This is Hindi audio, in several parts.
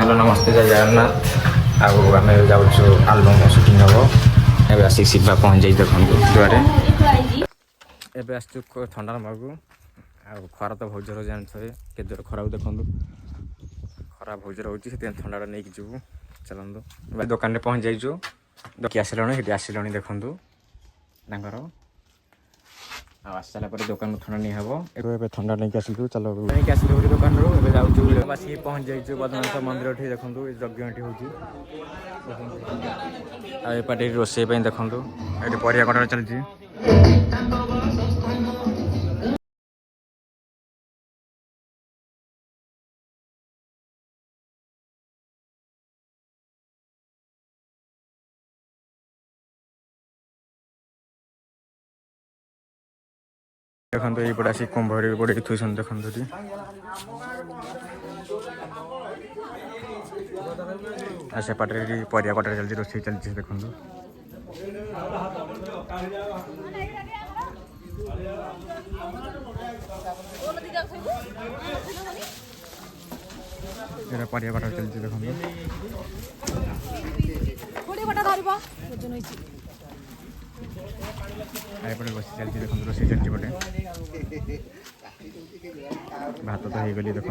हेलो नमस्ते जय जगन्नाथ आम जाऊँ आलबम सुटिंग हम एवं आसिक शिवा पहुँच जाइए देखो दुआरे एवं आसु थंडा नवाकू खरा तो बहुत जोर जानते के जोर खरा देखूँ खरा बहुत जोर हो थंडा नहीं जीवु चलतु दुकान में पहुँच जाइए देखिए आसिले आसिले देखूँ आसला दुकान थंडा नहीं हम ए थंडा नहीं आसलु चलो नहीं आसलु दुकान जाऊँ आसिक पहुँच जाइए बद्रनाथ मंदिर ये देखूँ यज्ञ ये होपटे रोषे देखूँ ये परिया कटा चलती देखो ये आसिक कुंभरी गोड़े थुसन देखो से पटे परिया कटा चलती रोषे चलती देखो परिया कटा चलती देखो एपटे बस चलती देखो रोषे चलती पटे भात तो हो गली देखो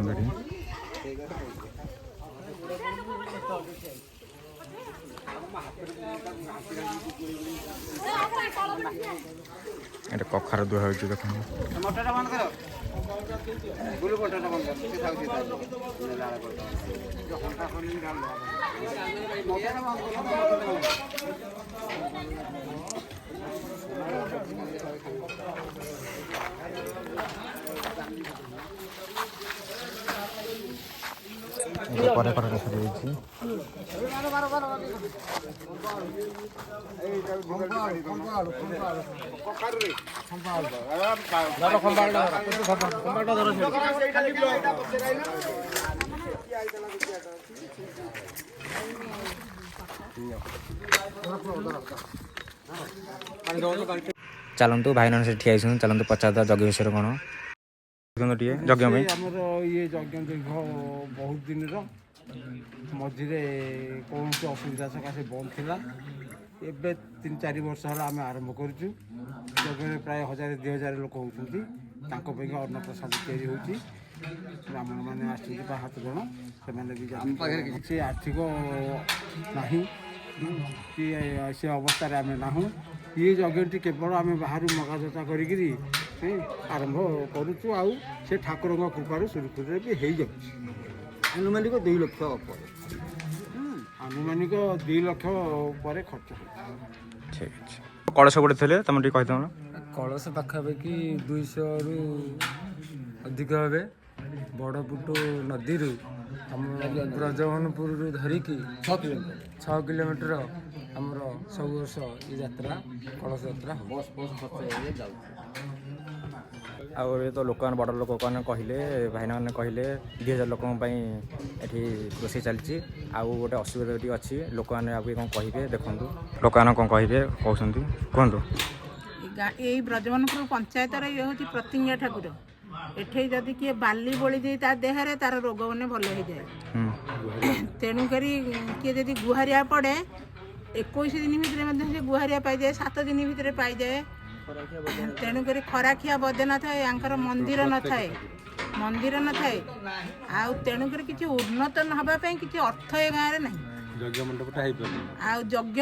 ये कखार दुआ हो देखो पर चलतु भाई से ठिया चलतु पचार जग विषय कौन यज्ञ में ये यज्ञ दीर्घ बहुत दिन मझे कौन सी असुविधा सकाशे बंद था एवं 3-4 वर्ष है आम आरंभ करुँ यज्ञ प्राय 1000-2000 लोक होती अन्न प्रसाद तैयारी हो ब्राह्मण मैंने आसते 7 जन से आर्थिक ना कि से अवस्था आम ना ये यज्ञटी केवल आम बाहर मगाजता करी आरंभ करुचु आउ से ठाकुर कृपार सुरक्षित भी हो जाऊँ आनुमानिक 2 लाख आनुमानिक 2 लाख पर खर्च ठीक है कलश गोटे थे तुम कहीद कलश पाखापाखि 200 रु अधिक हे बड़पुट नदी आम ब्रजमोहनपुर धरिकी 6 किलोमीटर आमर सब वर्ष ये यात्रा कलश यात्रा बस खर्च आउ तो लोक बड़ लोक कहले भाई मैंने कहले 2000 लोक ये रोषे चलती आउ गोटे असुविधा अच्छी लोक मैंने कौन कहे देखूँ लोक मैंने कौन कहे कहते कहतु यही ब्रजमोहनपुर पंचायत ये हूँ प्रतिज्ञा ठाकुर एठे जदि किए बाली बोली दे देहरे तार रोग मैंने भल हो जाए तेणुक किए जदि गुहारिया पड़े 21 दिन भितर गुहारिया पाई जाए 7 दिन भितर पाई जाए तेणुक खराखिया बदे न थाए यांकर मंदिर न थाए आउ तेणुक किसी उन्नत नापी किसी अर्थ ए गाँव में ना यज्ञ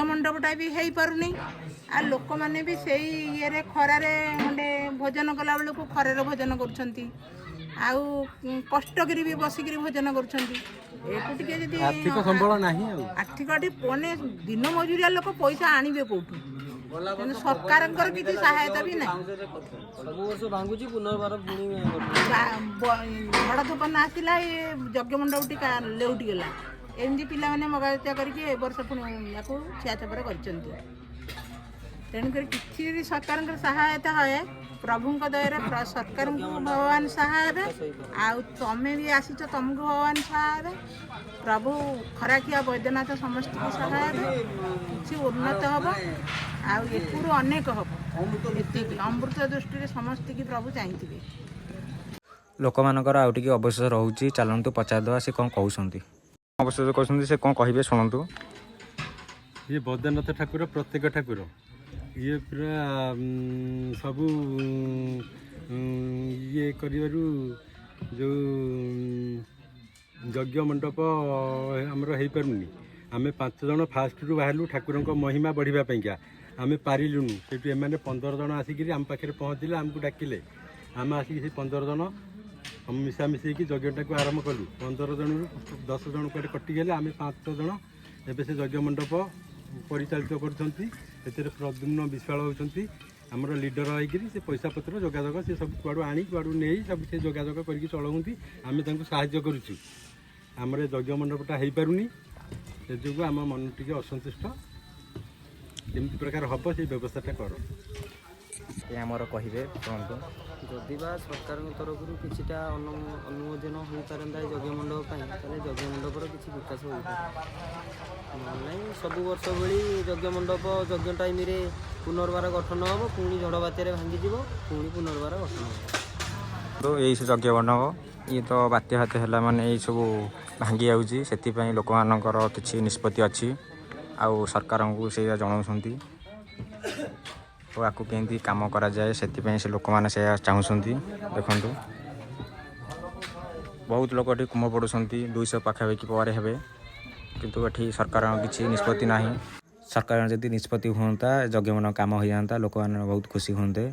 मंडपटा भी हो पारुनी आ लोक मैंने भी से ये खरारे गंडे भोजन कला बेलू खरार भोजन कर कष्ट करी भी बसिक भोजन कर आर्थिक संबल ना आर्थिक मैंने दिन मजुरिया लोक पैसा आणवे कौटू सरकार किसी सहायता भी ना बड़ धोपन आसला यज्ञ मंडप टी लेउटी गला एमती पिला मगाचा करके वर्ष पुणी या छियाछपर कर तेणुक किसी सरकार सहायता है प्रभु दया सरकार को भगवान सहाय आउ तमें भी आसीच तुमको भगवान सहाय प्रभु खराखिया बैद्यनाथ समस्त को सहाय किसी उन्नत हम आउ अनेक हम अमृत दृष्टि समस्त की प्रभु चाहिए लोक मानकर आउ टिके अवश्य रोचे चलतु पचारद से कौन कहते। ଅବଶ୍ୟ କରୁଛନ୍ତି ସେ କ'ଣ କହିବେ ଶୁଣନ୍ତୁ। ଇଏ ବୈଦ୍ୟନାଥ ଠାକୁର ପ୍ରତ୍ୟେକ ଠାକୁର ଇଏ ପୁରା ସବୁ ଇଏ କରିବାରୁ ଯେଉଁ ଯଜ୍ଞ ମଣ୍ଡପ ଆମର ହେଇପାରୁନି। ଆମେ 5 ଜଣ ଫାଷ୍ଟରୁ ବାହାରିଲୁ ଠାକୁରଙ୍କ ମହିମା ବଢ଼ିବା ପାଇଁକା। ଆମେ ପାରିଲୁନୁ, ସେଇଠୁ ଏମାନେ 15 ଜଣ ଆସିକିରି ଆମ ପାଖରେ ପହଞ୍ଚିଲେ, ଆମକୁ ଡାକିଲେ। ଆମେ ଆସିକି ସେ 15 ଜଣ ମିଶାମିଶି ହେଇକି ଯଜ୍ଞଟାକୁ ଆରମ୍ଭ କଲୁ। 15 ଜଣରୁ 10 ଜଣ କୁଆଡ଼େ କଟିଗଲେ, ଆମେ 5 ଜଣ ଏବେ ସେ ଯଜ୍ଞ ମଣ୍ଡପ ପରିଚାଳିତ କରୁଛନ୍ତି। ସେଥିରେ ପ୍ରଦ୍ୟୁମ୍ନ ବିଶ୍ୱାଳ ହେଉଛନ୍ତି ଆମର ଲିଡର ହେଇକିରି। ସେ ପଇସା ପତ୍ର ଯୋଗାଯୋଗ ସେ ସବୁ କୁଆଡ଼ୁ ଆଣି କୁଆଡ଼ୁ ନେଇ ସବୁ ସେ ଯୋଗାଯୋଗ କରିକି ଚଳାଉଛନ୍ତି। ଆମେ ତାଙ୍କୁ ସାହାଯ୍ୟ କରୁଛୁ। ଆମର ଏ ଯଜ୍ଞ ମଣ୍ଡପଟା ହେଇପାରୁନି, ସେ ଯୋଗୁଁ ଆମ ମନ ଟିକେ ଅସନ୍ତୁଷ୍ଟ। ଯେମିତି ପ୍ରକାର ହେବ ସେଇ ବ୍ୟବସ୍ଥାଟା କର। ଆମର କହିବେ ଶୁଣନ୍ତୁ। ଯଦି ବା ସରକାରଙ୍କ ତରଫରୁ କିଛିଟା ଅନୁମୋଦନ ହୋଇପାରନ୍ତା ଏ ଯଜ୍ଞ ମଣ୍ଡପ ପାଇଁ, ତାହେଲେ ଯଜ୍ଞ ମଣ୍ଡପର କିଛି ବିକାଶ ହୋଇପାରେ। ନହେଲେ ନାହିଁ ସବୁ ବର୍ଷ ଭଳି ଯଜ୍ଞ ମଣ୍ଡପ ଯଜ୍ଞ ଟାଇମ୍ରେ ପୁନର୍ବାର ଗଠନ ହେବ, ପୁଣି ଝଡ଼ ବାତ୍ୟାରେ ଭାଙ୍ଗିଯିବ, ପୁଣି ପୁନର୍ବାର ଗଠନ ହେବ। ତ ଏଇସବୁ ଯଜ୍ଞ ମଣ୍ଡପ ଇଏ ତ ବାତ୍ୟା ହାତ ହେଲା ମାନେ ଏଇସବୁ ଭାଙ୍ଗି ଯାଉଛି। ସେଥିପାଇଁ ଲୋକମାନଙ୍କର କିଛି ନିଷ୍ପତ୍ତି ଅଛି, ଆଉ ସରକାରଙ୍କୁ ସେଇଆ ଜଣାଉଛନ୍ତି। ଓ ଆକୁ କେମିତି କାମ କରାଯାଏ ସେଥିପାଇଁ ସେ ଲୋକମାନେ ସେଇଆ ଚାହୁଁଛନ୍ତି। ଦେଖନ୍ତୁ ବହୁତ ଲୋକ ଏଠି କୁମ୍ଭ ପଡ଼ୁଛନ୍ତି, 200 ପାଖାପାଖି ପରେ ହେବେ, କିନ୍ତୁ ଏଠି ସରକାରଙ୍କ କିଛି ନିଷ୍ପତ୍ତି ନାହିଁ। ସରକାରଙ୍କ ଯଦି ନିଷ୍ପତ୍ତି ହୁଅନ୍ତା, ଯଜ୍ଞମଣ୍ଡପ କାମ ହୋଇଯାଆନ୍ତା, ଲୋକମାନେ ବହୁତ ଖୁସି ହୁଅନ୍ତେ।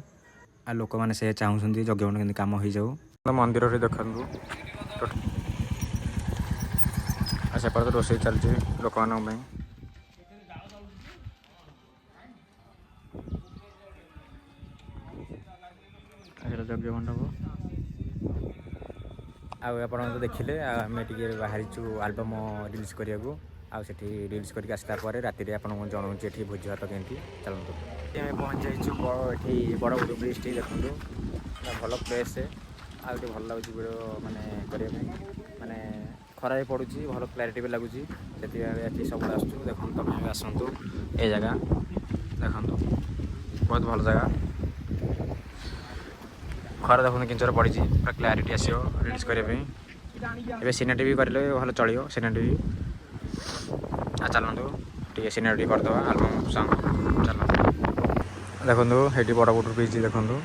ଆଉ ଲୋକମାନେ ସେଇଆ ଚାହୁଁଛନ୍ତି ଯଜ୍ଞମଣ୍ଡପ କେମିତି କାମ ହୋଇଯାଉ। ମନ୍ଦିରରେ ଦେଖନ୍ତୁ ଆଉ ସେପଟେ ତ ରୋଷେଇ ଚାଲିଛି ଲୋକମାନଙ୍କ ପାଇଁ। ଯଜ୍ଞ ମଣ୍ଡପ ଆଉ ଆପଣ ତ ଦେଖିଲେ, ଆଉ ଆମେ ଟିକେ ବାହାରିଛୁ ଆଲବମ୍ ରିଲିଜ୍ କରିବାକୁ। ଆଉ ସେଠି ରିଲିଜ୍ କରିକି ଆସିଲା ପରେ ରାତିରେ ଆପଣଙ୍କୁ ଜଣାଉଛି ଏଠି ଭୋଜି ଭାତ କେମିତି। ଚାଲନ୍ତୁ ଆମେ ପହଞ୍ଚି ଯାଇଛୁ ଏଠି ବଡ଼ଗୁଡ଼ି ବ୍ରିଜ୍ଟି। ଦେଖନ୍ତୁ ଭଲ ପ୍ଲେସ୍, ଆଉ ଏଠି ଭଲ ଲାଗୁଛି ଭିଡ଼ିଓ ମାନେ କରିବା ପାଇଁ। ମାନେ ଖରା ବି ପଡ଼ୁଛି, ଭଲ କ୍ଲାରିଟି ବି ଲାଗୁଛି, ସେଥିପାଇଁ ଏଠି ସବୁବେଳେ ଆସୁଛୁ। ଦେଖନ୍ତୁ ତମେ ବି ଆସନ୍ତୁ, ଏ ଜାଗା ଦେଖନ୍ତୁ ବହୁତ ଭଲ ଜାଗା। ଖରା ଦେଖନ୍ତୁ କେମିତି ଜୋରେ ପଡ଼ିଛି, ପୁରା କ୍ଲାରିଟି ଆସିବ ରିଲିଜ୍ କରିବା ପାଇଁ। ଏବେ ସିନେରୀ ବି କରିଲେ ଭଲ ଚଳିବ, ସିନେରୀ ବି। ଆଉ ଚାଲନ୍ତୁ ଟିକେ ସିନେରୀ କରିଦେବା ଆଲବମ୍ ସଙ୍ଗ। ଚାଲନ୍ତୁ ଦେଖନ୍ତୁ ଏଠି ବଡ଼ଗୁଡ଼ି ବ୍ରିଜ୍ ଦେଖନ୍ତୁ,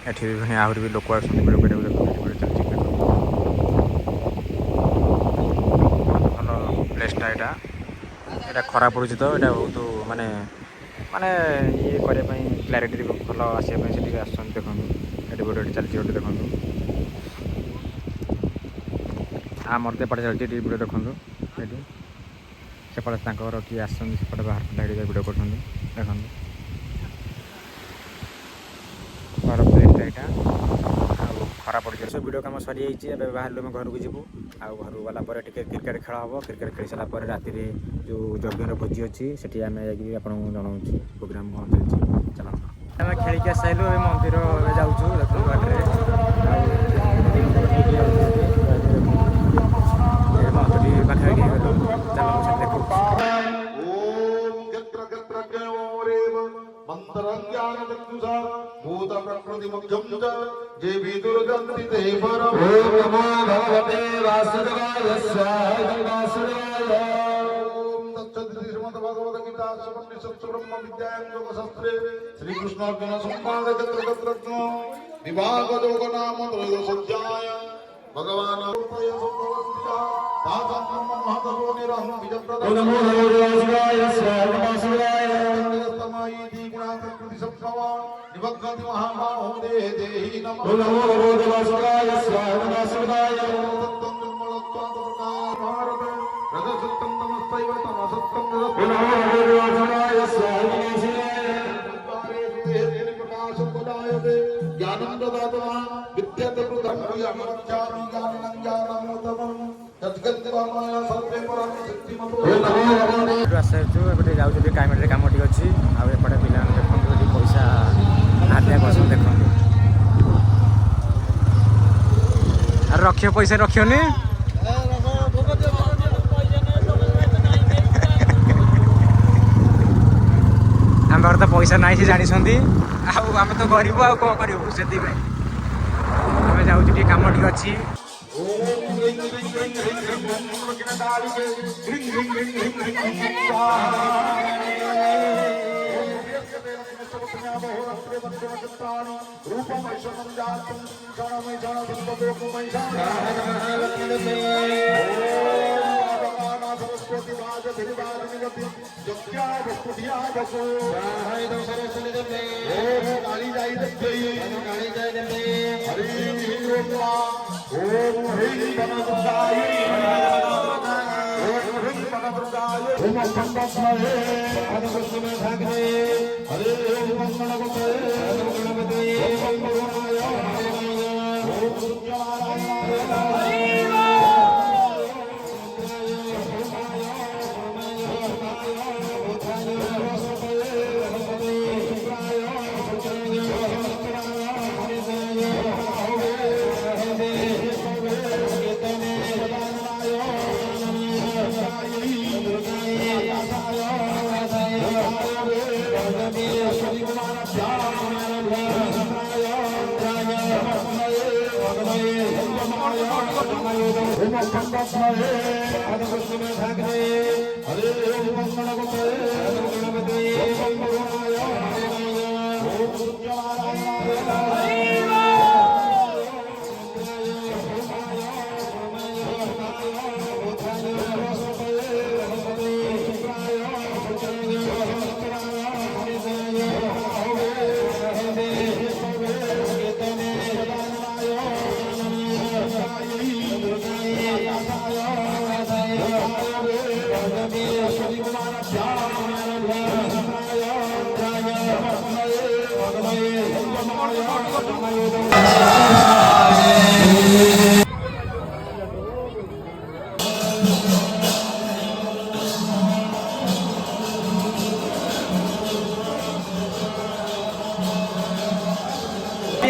ଏଠି ବି ପୁଣି ଆହୁରି ବି ଲୋକ ଆସୁଛନ୍ତି ଭିଡ଼ିଓ କରିବାକୁ। ଦେଖନ୍ତୁ ଭିଡ଼ିଓ ଚାଲିଛି, ଭଲ ପ୍ଲେସ୍ଟା ଏଇଟା। ଏଇଟା ଖରା ପଡ଼ୁଛି ତ ଏଇଟା ବହୁତ ମାନେ ଇଏ କରିବା ପାଇଁ, କ୍ଲାରିଟି ଭଲ ଆସିବା ପାଇଁ ସେଠିକି ଆସୁଛନ୍ତି। ଦେଖନ୍ତୁ ଏଠି ଭିଡ଼ିଓଟି ଚାଲିଛି ଗୋଟେ ଦେଖନ୍ତୁ। ଆମର ତ ଏପଟେ ଚାଲିଛି ଏଠି ଭିଡ଼ିଓ ଦେଖନ୍ତୁ। ଏଠି ସେପଟେ ତାଙ୍କର କିଏ ଆସୁଛନ୍ତି, ସେପଟେ ବାହାର ପିଲା ଏଠି ଭିଡ଼ିଓ କରୁଛନ୍ତି। ଦେଖନ୍ତୁ ଭଲ ପ୍ଲେସ୍ଟା ଏଇଟା, ଆଉ ଖରା ପଡ଼ିଛି। ସବୁ ଭିଡ଼ିଓ କାମ ସରିଯାଇଛି, ଏବେ ବାହାରିଲୁ ଆମେ ଘରକୁ ଯିବୁ। ଆଉ ଘରକୁ ଗଲା ପରେ ଟିକେ କ୍ରିକେଟ୍ ଖେଳ ହେବ। କ୍ରିକେଟ୍ ଖେଳି ସାରିଲା ପରେ ରାତିରେ ଯେଉଁ ଯଜ୍ଞର ଭୋଜି ଅଛି ସେଠି ଆମେ ଯାଇକି ଆପଣଙ୍କୁ ଜଣାଉଛି ପ୍ରୋଗ୍ରାମ୍ କ'ଣ ଚାଲିଛି। ଚାଲନ୍ତୁ ଆମେ ଖେଳିକି ଆସିଲୁ, ଏବେ ମନ୍ଦିର ଏବେ ଯାଉଛୁ। ଦେଖନ୍ତୁ ବାଟରେ ମନ୍ଦିର ପାଖାପାଖି ହେଇଗଲୁ। ଚାଲନ୍ତୁ ସେଠି ଦେଖାଉଛି। भूत प्रकृति मुख्यम जे विदुर्गन्ति ते परम ओम नमो भगवते वासुदेवाय स्वाहा वासुदेवाय ओम तत्सदिति श्रीमद् भगवद गीता उपनिषत्सु ब्रह्म विद्यायां योगशास्त्रे श्री कृष्ण अर्जुन संवाद तत्रत्न विभाग योग नाम त्रयोदशाध्याय भगवान रूपय संभवन्तिया तातं ब्रह्म महतो निरहं विजप्रद ओम नमो भगवते स्वाहा वासुदेवाय समायिति गुणाकृति संभवा निबद्धति महाबाहो देहि नमः ओम नमो भगवते वासुदेवाय स्वाहा वासुदेवाय तत्तं निर्मलत्वात् प्रकाश भारत रजसत्तं तमस्तैव तमसत्तं ओम नमो भगवते वासुदेवाय स्वाहा वासुदेवाय प्रकाशं प्रदायते ज्ञानं ददातु विद्याते कृतं यमच्चामि ज्ञानं ज्ञानमुत्तमं तद्गति कर्मया सर्वे परं सिद्धिमतो ओम नमो भगवते ଆସୁଛୁ। ଏପଟେ ଯାଉଛୁ ଟିକେ କାମରେ କାମ ଟିକେ ଅଛି। ଆଉ ଏପଟେ ପିଲାମାନେ ଦେଖନ୍ତୁ ଏଠି ପଇସା ଆଦାୟ କରୁଛନ୍ତି। ଦେଖନ୍ତୁ ଆରେ ରଖିବ ପଇସା ରଖିବନି। ଆମ ପାଖରେ ତ ପଇସା ନାହିଁ ସେ ଜାଣିଛନ୍ତି, ଆଉ ଆମେ ତ ଗରିବ, ଆଉ କ'ଣ କରିବୁ। ସେଥିପାଇଁ ଆମେ ଯାଉଛୁ ଟିକେ କାମ ଟିକେ ଅଛି।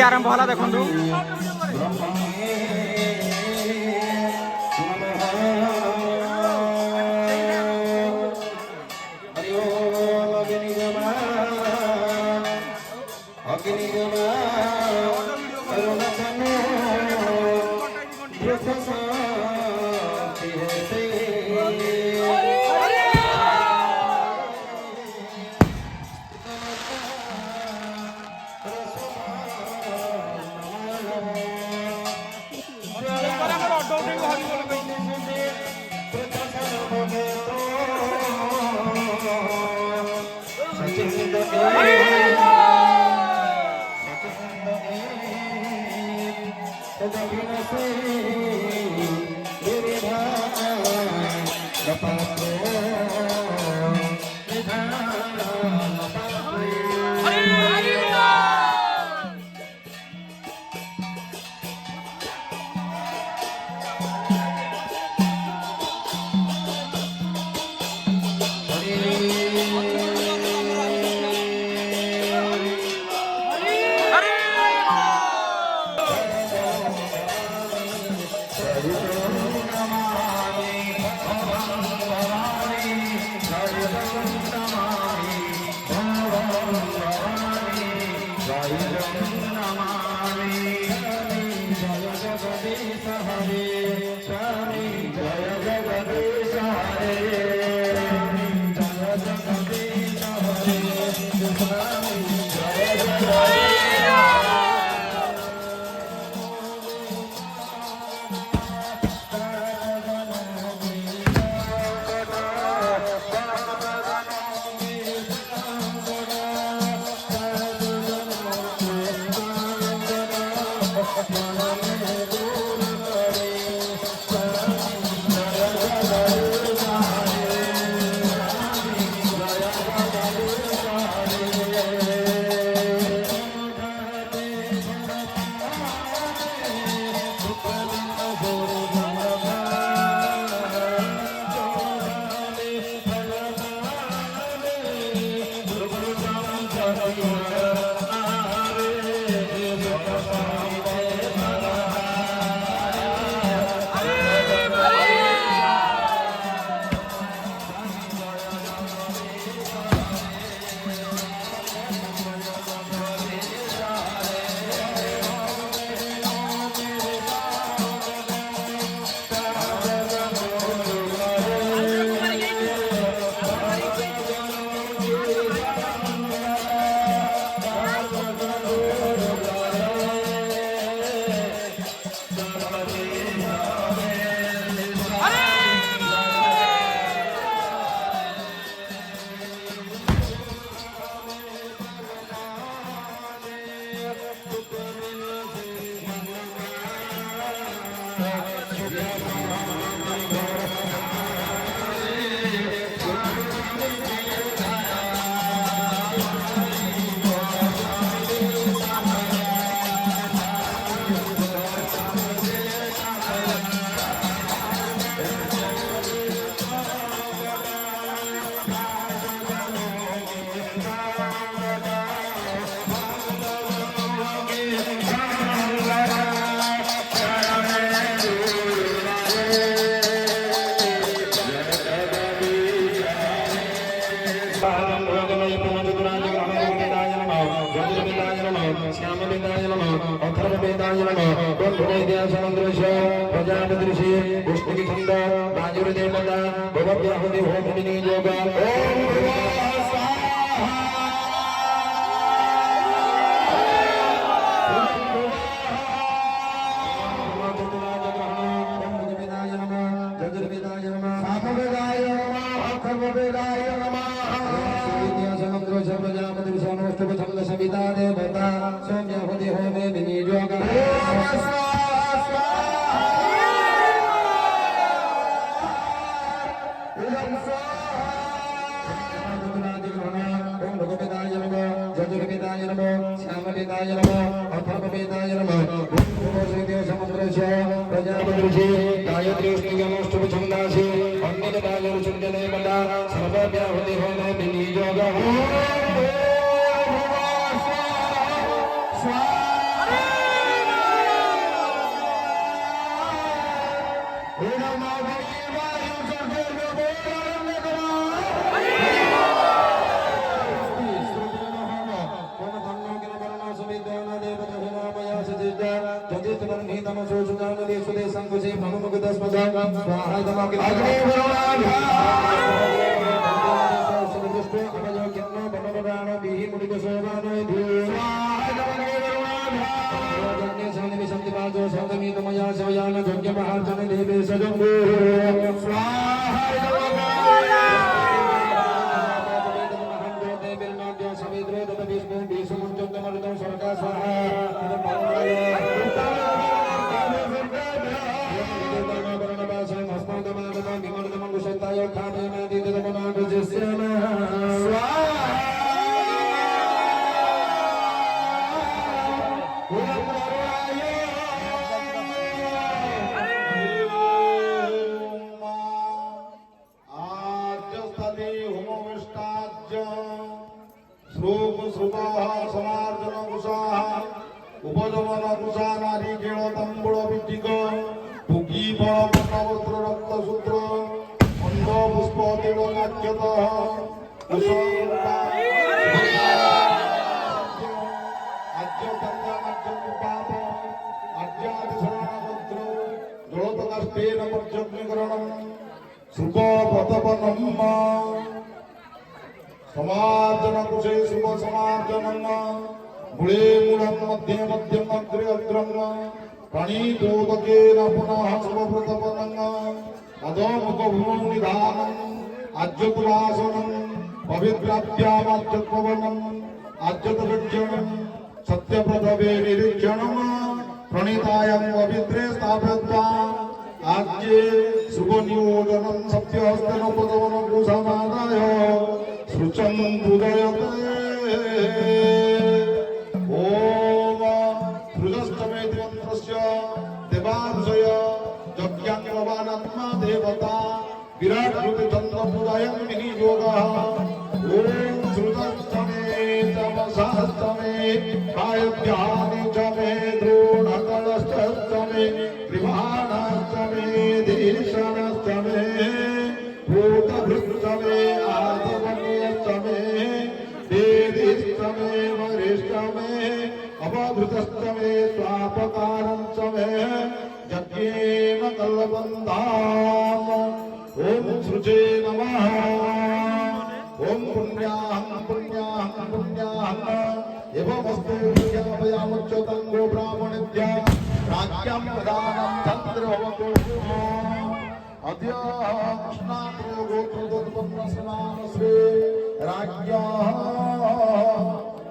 आरंभ होला देखंतु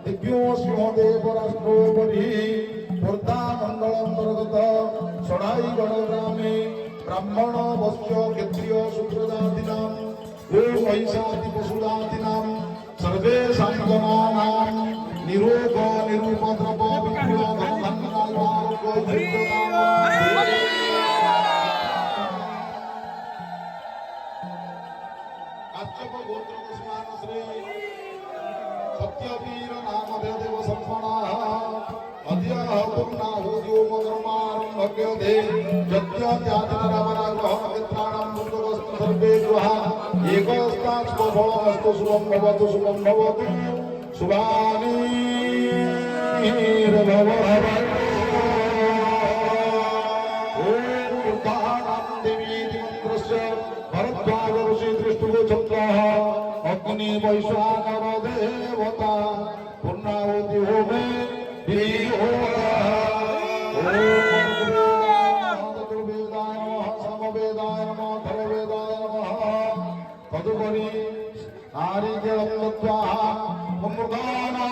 दिव्यो सिंह देव राष्ट्रोपरि बढ़ाई गढ़ ग्रामे ब्राह्मण वैश्य क्षत्रिय शूद्रजातीनां गो महिषादि पशुजातीनां सर्वेषां जनानां निरोग निरुपद्रव विप्लव काश्यप गोत्र कुसुमान श्री सत्यवीर नाम देव सम्पन्नः अद्य पूर्णाहुतियो मधुरमारम्भ्यते यज्ञत्यादिरामराग्रहण मित्राणां मृतवस्तु सर्वे गृहा एकस्तात् फलमस्तु शुभं भवतु शुभानिर्भवतु अग्नि वैश्वानर देवता पूर्णाहुति होमे चतुर्वेदाय नमः समवेदाय नमः अथर्ववेदाय नमः तदुपरि नारिकेलं दत्त्वा अमृतानां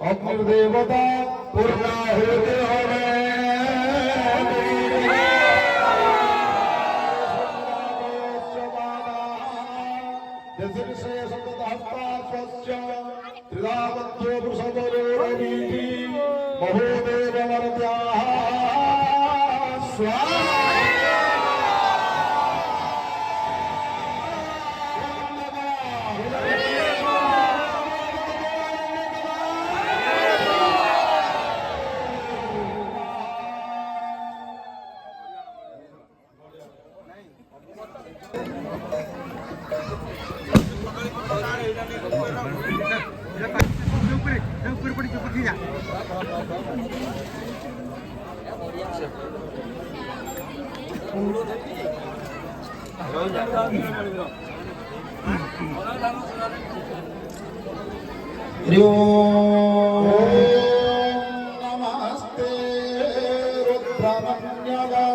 अग्निर्देवता पूर्णाहुति होमे नमस्ते रुद्रमन्यगा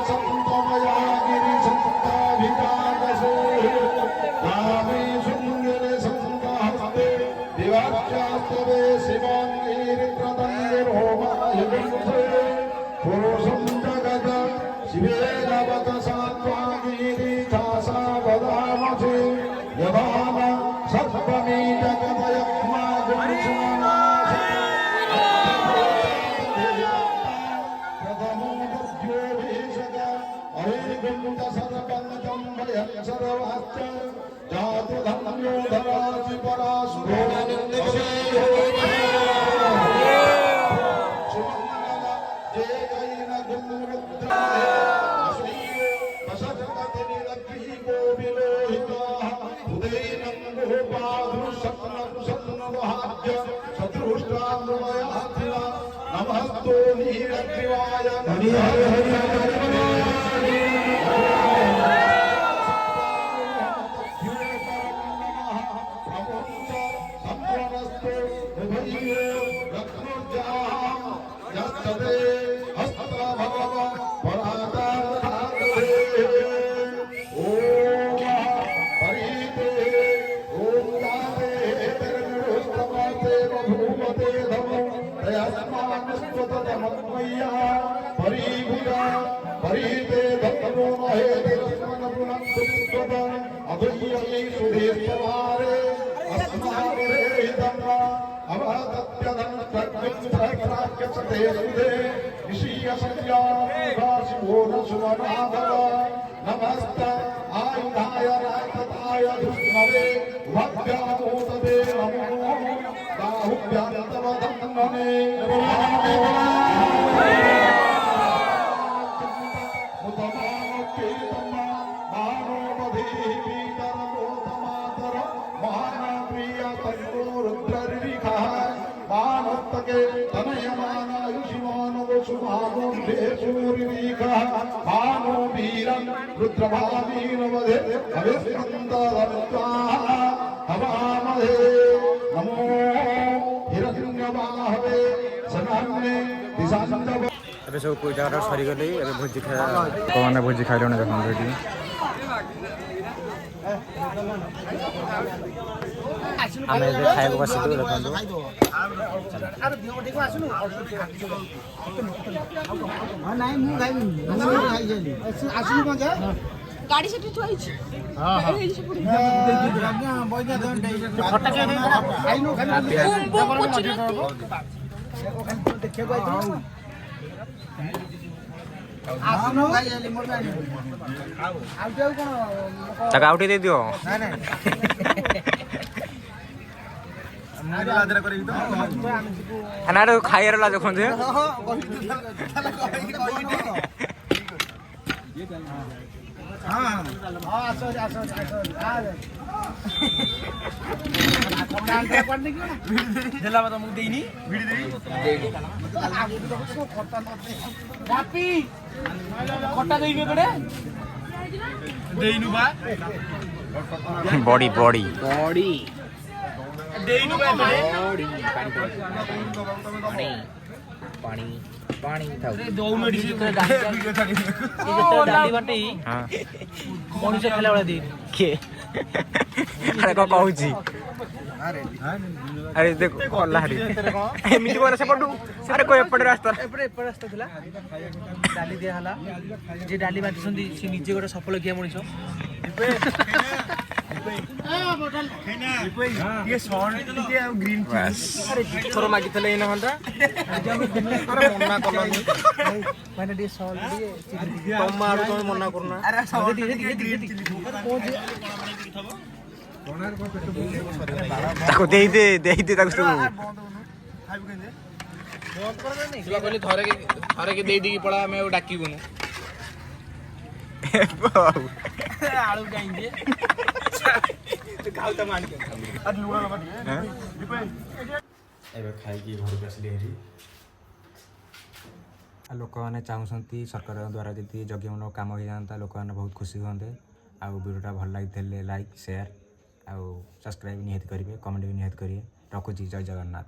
संतमया गिरि संताभिकादशे कामे सुंदरे संहस्ते दिवाच्यास्तवे शिवाङ्गीरित्रदङ्गिरोमाय विंशे पुरुषं जगद शिवेनवत सात्वाङ्गीरिथासा वदामसि यवाम सर्वमी जगदयक्ष्मा गुणसुनासि प्रथमो मध्यो भेषज अहेगुण्ड सर्वपञ्चं भयं सर्वाश्च जातु धन्यो धरासि पराशुरो सुमङ्गल जय जैन गुरुरुद्राय अश्रीयो वसत्पतिनिरग्री गोविलोहिताः उदयनं गोपाधुषत्नकुशत्नवहाद्य शत्रुष्टामृमयाथिना नमस्तो नीरग्रीवाय हरि हरि हरि परिते धर्मो महे दर्शन पुनः अभयी सुधीर्वारे अस्मारे धर्म अवतत्यधन प्रकृतिप्राक्यसते सुधे ऋषिय संज्ञा राशिभो न सुमनाभव नमस्त आयुधाय रातताय दुष्णवे भव्यामोदवे नमो बाहुभ्यान्तवदन्नने रुद्रभावीनवधे हवामहे नमो हिरण्यवाहवे सनाम्ने दिशान्तव ଏବେ ସବୁ ପୂଜାଟା ସରିଗଲେ ଏବେ ଭୋଜି ଖାଇବା ଲୋକମାନେ ଭୋଜି ଖାଇଲେଣି ଦେଖନ୍ତୁ ଏଠି ଆମେ ଏବେ ଖାଇବାକୁ ବସିଲୁ ଦେଖନ୍ତୁ ଗାଡ଼ି ସେଠି ଥୁଆ ହେଇଛି ତାକୁ ଆଉ ଟିକେ ଦେଇଦିଅ ନା ଖାଇବାର ଲା ଦେଖନ୍ତୁ ତମକୁ ଦେଇନି ଖଟା ଦେଇନି ଏପଟେ ଦେଇନୁ ବା ବଡି ବଡି ଦେଇନୁ ବା ପାଣି ପାଣି ଥାଉ ଦଉନୁ ଡାଲି ବାଟି ମଣିଷ ଖାଇଲା ଭଳିଆ ଦେଇନି କିଏ ଆରେ କଣ କହୁଛି ଆରେ ଦେଖ କଲା ହାରି ଏମିତି କଲା ସେପଟୁ ଆରେ କୋ ଏପଟେ ରାସ୍ତା ଥିଲା ଡାଲି ଦିଆ ହେଲା ଯିଏ ଡାଲି ବାଣ୍ଟିଛନ୍ତି ସେ ନିଜେ ଗୋଟେ ସଫଳ କିଆ ମଣିଷ ଥର ମାଗିଥିଲେ ଏଇନା ହନ୍ତା ମନା କଲନି ମାନେ ଟିକେ ସଲ୍ଟ ଟିକେ ତମ ଆଡୁ ତମେ ମନା କରୁନା ତାକୁ ଦେଇଦେ ତାକୁ ସବୁ କହିଲି ଥରେ ଦେଇଦେଇକି ପଳା ଆମେ ଆଉ ଡାକିବୁନୁ ଆଳୁ କାହିଁକି ଏବେ ଖାଇକି ଘରକୁ ଆସିଲି ହେରି ଲୋକମାନେ ଚାହୁଁଛନ୍ତି ସରକାରଙ୍କ ଦ୍ୱାରା ଯଦି ଯଜ୍ଞମଣ୍ଡପ କାମ ହେଇଯାଆନ୍ତା ଲୋକମାନେ ବହୁତ ଖୁସି ହୁଅନ୍ତେ ଆଉ ଭିଡ଼ିଓଟା ଭଲ ଲାଗିଥିଲେ ଲାଇକ୍ ସେୟାର ଆଉ ସବସ୍କ୍ରାଇବ୍ ନିହାତି କରିବେ କମେଣ୍ଟ ବି ନିହାତି କରିବେ ରଖୁଛି ଜୟ ଜଗନ୍ନାଥ।